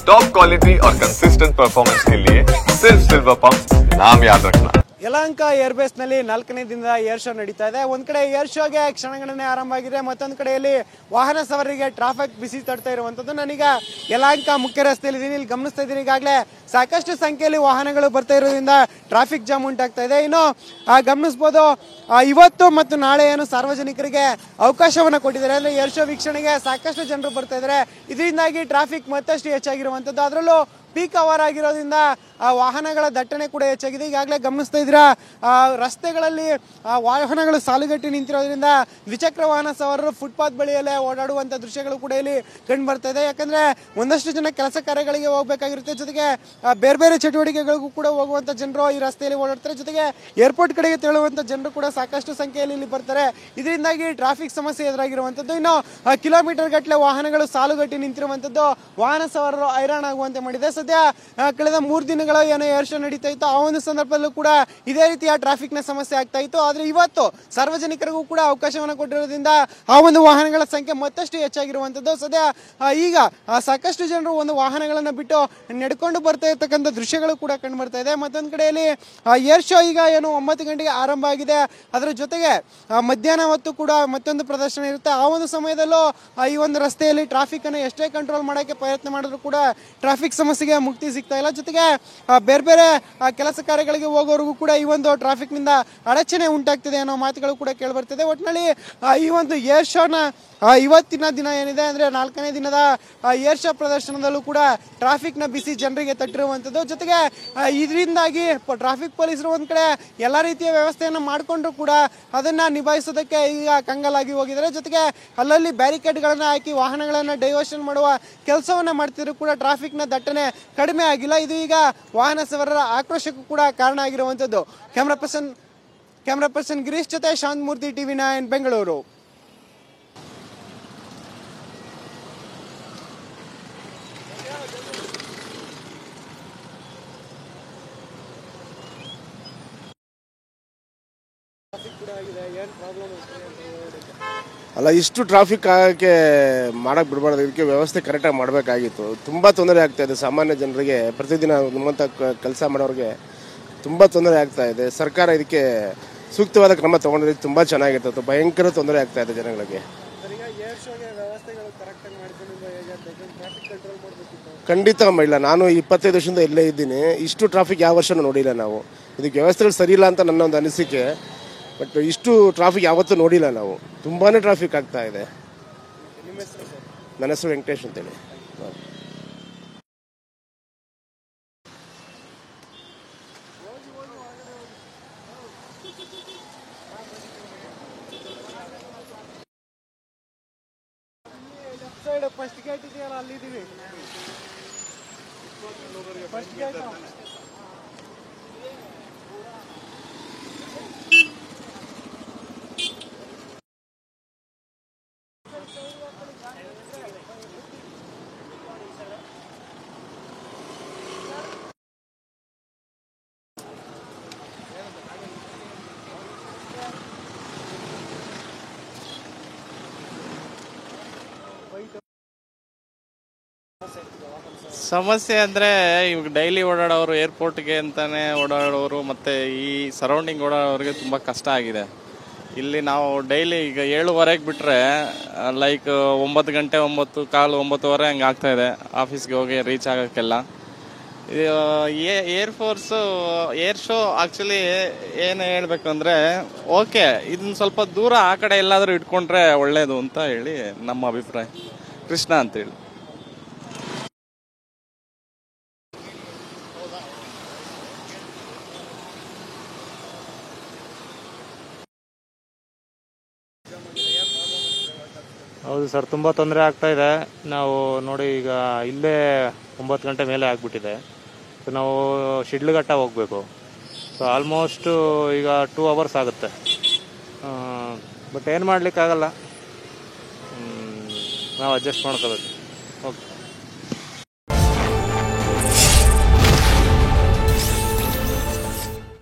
Top quality और consistent performance के लिए सिर्फ सिल्वर पंप नाम याद रखना। ಯಲಹಂಕ ಏರ್ಬೇಸ್ ನಲ್ಲಿ 4ನೇ ದಿನದ ಏರ್ ಶೋ ನಡೀತಾ ಇದೆ. ಒಂದ್ ಕಡೆ ಏರ್ ಶೋಗೆ ಕ್ಷಣಗಣನೆ ಆರಂಭ ಆಗಿದೆ, ಮತ್ತೊಂದು ಕಡೆಯಲ್ಲಿ ವಾಹನ ಸವಾರರಿಗೆ ಟ್ರಾಫಿಕ್ ಬಿಸಿ ತಡ್ತಾ ಇರುವಂತದ್ದು. ನಾನೀಗ ಯಲಹಂಕ ಮುಖ್ಯ ರಸ್ತೆಯಲ್ಲಿ ಇದೀನಿ. ಇಲ್ಲಿ ಗಮನಿಸ್ತಾ ಇದ್ದೀನಿ, ಈಗಾಗಲೇ ಸಾಕಷ್ಟು ಸಂಖ್ಯೆಯಲ್ಲಿ ವಾಹನಗಳು ಬರ್ತಾ ಇರೋದ್ರಿಂದ ಟ್ರಾಫಿಕ್ ಜಾಮ್ ಉಂಟಾಗ್ತಾ ಇದೆ. ಇನ್ನು ಗಮನಿಸಬಹುದು, ಇವತ್ತು ಮತ್ತು ನಾಳೆ ಏನು ಸಾರ್ವಜನಿಕರಿಗೆ ಅವಕಾಶವನ್ನ ಕೊಟ್ಟಿದ್ದಾರೆ. ಅಂದ್ರೆ ಏರ್ ಶೋ ವೀಕ್ಷಣೆಗೆ ಸಾಕಷ್ಟು ಜನರು ಬರ್ತಾ ಇದ್ದಾರೆ. ಇದರಿಂದಾಗಿ ಟ್ರಾಫಿಕ್ ಮತ್ತಷ್ಟು ಹೆಚ್ಚಾಗಿರುವಂತದ್ದು. ಅದರಲ್ಲೂ ಪೀಕ್ ಅವರ್ ಆಗಿರೋದ್ರಿಂದ ವಾಹನಗಳ ದಟ್ಟಣೆ ಕೂಡ ಹೆಚ್ಚಾಗಿದೆ. ಈಗಾಗಲೇ ಗಮನಿಸ್ತಾ ಇದ್ದೀರಾ, ರಸ್ತೆಗಳಲ್ಲಿ ವಾಹನಗಳು ಸಾಲುಗಟ್ಟಿ ನಿಂತಿರೋದ್ರಿಂದ ದ್ವಿಚಕ್ರ ವಾಹನ ಸವಾರರು ಫುಟ್ಪಾತ್ ಬಳಿಯಲ್ಲೇ ಓಡಾಡುವಂಥ ದೃಶ್ಯಗಳು ಕೂಡ ಇಲ್ಲಿ ಕಂಡು ಬರ್ತಾ ಇದೆ. ಯಾಕಂದ್ರೆ ಒಂದಷ್ಟು ಜನ ಕೆಲಸ ಕಾರ್ಯಗಳಿಗೆ ಹೋಗಬೇಕಾಗಿರುತ್ತೆ, ಜೊತೆಗೆ ಬೇರೆ ಬೇರೆ ಚಟುವಟಿಕೆಗಳಿಗೂ ಕೂಡ ಹೋಗುವಂಥ ಜನರು ಈ ರಸ್ತೆಯಲ್ಲಿ ಓಡಾಡ್ತಾರೆ. ಜೊತೆಗೆ ಏರ್ಪೋರ್ಟ್ ಕಡೆಗೆ ತೆರಳುವಂಥ ಜನರು ಕೂಡ ಸಾಕಷ್ಟು ಸಂಖ್ಯೆಯಲ್ಲಿ ಇಲ್ಲಿ ಬರ್ತಾರೆ. ಇದರಿಂದಾಗಿ ಟ್ರಾಫಿಕ್ ಸಮಸ್ಯೆ ಎದುರಾಗಿರುವಂಥದ್ದು. ಇನ್ನು ಕಿಲೋಮೀಟರ್ ಗಟ್ಟಲೆ ವಾಹನಗಳು ಸಾಲುಗಟ್ಟಿ ನಿಂತಿರುವಂಥದ್ದು ವಾಹನ ಸವಾರರು ಹೈರಾಣ ಆಗುವಂತೆ ಮಾಡಿದೆ. ಸದ್ಯ ಕಳೆದ 3 ದಿನಗಳ ಏನೋ ಏರ್ ಶೋ ನಡೀತಾ ಇತ್ತು, ಆ ಒಂದು ಸಂದರ್ಭದಲ್ಲೂ ಕೂಡ ಇದೇ ರೀತಿಯ ಟ್ರಾಫಿಕ್ ನ ಸಮಸ್ಯೆ ಆಗ್ತಾ ಇತ್ತು. ಆದ್ರೆ ಇವತ್ತು ಸಾರ್ವಜನಿಕರಿಗೂ ಕೂಡ ಅವಕಾಶವನ್ನು ಕೊಟ್ಟಿರೋದ್ರಿಂದ ಆ ಒಂದು ವಾಹನಗಳ ಸಂಖ್ಯೆ ಮತ್ತಷ್ಟು ಹೆಚ್ಚಾಗಿರುವಂತದ್ದು. ಸದ್ಯ ಈಗ ಸಾಕಷ್ಟು ಜನರು ಒಂದು ವಾಹನಗಳನ್ನ ಬಿಟ್ಟು ನಡ್ಕೊಂಡು ಬರ್ತಾ ಇರ್ತಕ್ಕಂಥ ದೃಶ್ಯಗಳು ಕೂಡ ಕಂಡು ಬರ್ತಾ ಇದೆ. ಮತ್ತೊಂದು ಕಡೆಯಲ್ಲಿ ಏರ್ ಶೋ ಈಗ ಏನು 9 ಗಂಟೆಗೆ ಆರಂಭ ಆಗಿದೆ. ಅದರ ಜೊತೆಗೆ ಮಧ್ಯಾಹ್ನ ಹೊತ್ತು ಕೂಡ ಮತ್ತೊಂದು ಪ್ರದರ್ಶನ ಇರುತ್ತೆ. ಆ ಒಂದು ಸಮಯದಲ್ಲೂ ಈ ಒಂದು ರಸ್ತೆಯಲ್ಲಿ ಟ್ರಾಫಿಕ್ ಅನ್ನು ಎಷ್ಟೇ ಕಂಟ್ರೋಲ್ ಮಾಡೋಕೆ ಪ್ರಯತ್ನ ಮಾಡಿದ್ರು ಕೂಡ ಟ್ರಾಫಿಕ್ ಸಮಸ್ಯೆಗೆ ಮುಕ್ತಿ ಸಿಗ್ತಾ ಇಲ್ಲ. ಜೊತೆಗೆ ಬೇರೆ ಬೇರೆ ಕೆಲಸ ಕಾರ್ಯಗಳಿಗೆ ಹೋಗೋರಿಗೂ ಕೂಡ ಈ ಒಂದು ಟ್ರಾಫಿಕ್ ನಿಂದ ಅಡಚಣೆ ಉಂಟಾಗ್ತಿದೆ ಅನ್ನೋ ಮಾತುಗಳು ಕೂಡ ಕೇಳಿ ಬರ್ತಿದೆ. ಒಟ್ಟಿನಲ್ಲಿ ಈ ಒಂದು ಏರ್ ಶೋನ ಇವತ್ತಿನ ದಿನ ಏನಿದೆ ಅಂದ್ರೆ 4ನೇ ದಿನದ ಏರ್ ಶೋ ಪ್ರದರ್ಶನದಲ್ಲೂ ಕೂಡ ಟ್ರಾಫಿಕ್ ನ ಬಿಸಿ ಜನರಿಗೆ ತಟ್ಟಿರುವಂತದ್ದು. ಜೊತೆಗೆ ಇದರಿಂದಾಗಿ ಟ್ರಾಫಿಕ್ ಪೊಲೀಸರು ಒಂದ್ ಕಡೆ ಎಲ್ಲಾ ರೀತಿಯ ವ್ಯವಸ್ಥೆಯನ್ನ ಮಾಡಿಕೊಂಡ್ರು ಕೂಡ ಅದನ್ನ ನಿಭಾಯಿಸೋದಕ್ಕೆ ಈಗ ಕಂಗಾಲಾಗಿ ಹೋಗಿದ್ದಾರೆ. ಜೊತೆಗೆ ಅಲ್ಲಲ್ಲಿ ಬ್ಯಾರಿಕೇಡ್ ಗಳನ್ನ ಹಾಕಿ ವಾಹನಗಳನ್ನ ಡೈವರ್ಷನ್ ಮಾಡುವ ಕೆಲಸವನ್ನ ಮಾಡ್ತಿದ್ರು ಕೂಡ ಟ್ರಾಫಿಕ್ ನ ದಟ್ಟಣೆ ಕಡಿಮೆ ಆಗಿಲ್ಲ. ಇದು ಈಗ ವಾಹನ ಸವಾರರ ಆಕ್ರೋಶಕ್ಕೂ ಕೂಡ ಕಾರಣ ಆಗಿರುವಂತದ್ದು. ಕ್ಯಾಮ್ರಾ ಪರ್ಸನ್ ಗಿರೀಶ್ ಜೊತೆ ಶಾಂತಮೂರ್ತಿ, TV9 ಬೆಂಗಳೂರು. ಅಲ್ಲ, ಇಷ್ಟು ಟ್ರಾಫಿಕ್ ಆಗಕ್ಕೆ ಮಾಡಕ್ಕೆ ಬಿಡಬಾರ್ದು. ಇದಕ್ಕೆ ವ್ಯವಸ್ಥೆ ಕರೆಕ್ಟಾಗಿ ಮಾಡಬೇಕಾಗಿತ್ತು. ತುಂಬ ತೊಂದರೆ ಆಗ್ತಾ ಇದೆ ಸಾಮಾನ್ಯ ಜನರಿಗೆ, ಪ್ರತಿದಿನ ನಿಮ್ಮಂಥ ಕೆಲಸ ಮಾಡೋರಿಗೆ ತುಂಬ ತೊಂದರೆ ಆಗ್ತಾ ಇದೆ. ಸರ್ಕಾರ ಇದಕ್ಕೆ ಸೂಕ್ತವಾದ ಕ್ರಮ ತೊಗೊಂಡ್ರೆ ತುಂಬ ಚೆನ್ನಾಗಿರ್ತದೆ. ಭಯಂಕರ ತೊಂದರೆ ಆಗ್ತಾ ಇದೆ ಜನಗಳಿಗೆ. ಖಂಡಿತ ಇಲ್ಲ. ನಾನು 25 ವರ್ಷದಿಂದ ಇಲ್ಲೇ ಇದ್ದೀನಿ. ಇಷ್ಟು ಟ್ರಾಫಿಕ್ ಯಾವ ವರ್ಷನೂ ನೋಡಿಲ್ಲ ನಾವು. ಇದಕ್ಕೆ ವ್ಯವಸ್ಥೆಗಳು ಸರಿ ಇಲ್ಲ ಅಂತ ನನ್ನ ಒಂದು ಅನಿಸಿಕೆ. ಬಟ್ ಇಷ್ಟು ಟ್ರಾಫಿಕ್ ಯಾವತ್ತೂ ನೋಡಿಲ್ಲ ನಾವು. ತುಂಬಾ ಟ್ರಾಫಿಕ್ ಆಗ್ತಾ ಇದೆ. ನನ್ನ ಹೆಸರು ವೆಂಕಟೇಶ್ ಅಂತೇಳಿ. ಫಸ್ಟ್ ಗೇಟ್ ಇದೆಯಲ್ಲ, ಅಲ್ಲಿದ್ದೀವಿ. ಫಸ್ಟ್ ಗೇಟ್ ಸಮಸ್ಯೆ ಅಂದರೆ ಇವಾಗ ಡೈಲಿ ಓಡಾಡೋರು, ಏರ್ಪೋರ್ಟ್ಗೆ ಅಂತಾನೆ ಓಡಾಡೋರು ಮತ್ತು ಈ ಸರೌಂಡಿಂಗ್ ಓಡಾಡೋರಿಗೆ ತುಂಬ ಕಷ್ಟ ಆಗಿದೆ. ಇಲ್ಲಿ ನಾವು ಡೈಲಿ ಈಗ 7:15 ಬಿಟ್ಟರೆ ಲೈಕ್ 9 ಗಂಟೆ, 9:15, 9:15 ಹಂಗೆ ಆಗ್ತಾಯಿದೆ ಆಫೀಸ್ಗೆ ಹೋಗಿ ರೀಚ್ ಆಗೋಕ್ಕೆಲ್ಲ. ಏರ್ ಶೋ ಆ್ಯಕ್ಚುಲಿ ಏನು ಹೇಳಬೇಕು ಅಂದರೆ, ಓಕೆ, ಇದನ್ನ ಸ್ವಲ್ಪ ದೂರ ಆ ಕಡೆ ಎಲ್ಲಾದರೂ ಇಟ್ಕೊಂಡ್ರೆ ಒಳ್ಳೆಯದು ಅಂತ ಹೇಳಿ ನಮ್ಮ ಅಭಿಪ್ರಾಯ. ಕೃಷ್ಣ ಅಂತೇಳಿ. ಹೌದು ಸರ್, ತುಂಬ ತೊಂದರೆ ಆಗ್ತಾ ಇದೆ. ನಾವು ನೋಡಿ ಈಗ ಇಲ್ಲೇ 9 ಗಂಟೆ ಮೇಲೆ ಆಗಿಬಿಟ್ಟಿದೆ. ಸೊ ನಾವು ಶಿಡ್ಲಘಟ್ಟ ಹೋಗಬೇಕು. ಸೊ ಆಲ್ಮೋಸ್ಟು ಈಗ 2 ಅವರ್ಸ್ ಆಗುತ್ತೆ. ಬಟ್ ಏನು ಮಾಡಲಿಕ್ಕಾಗಲ್ಲ, ನಾವು ಅಡ್ಜಸ್ಟ್ ಮಾಡ್ಕೋಬೇಕು. ಓಕೆ.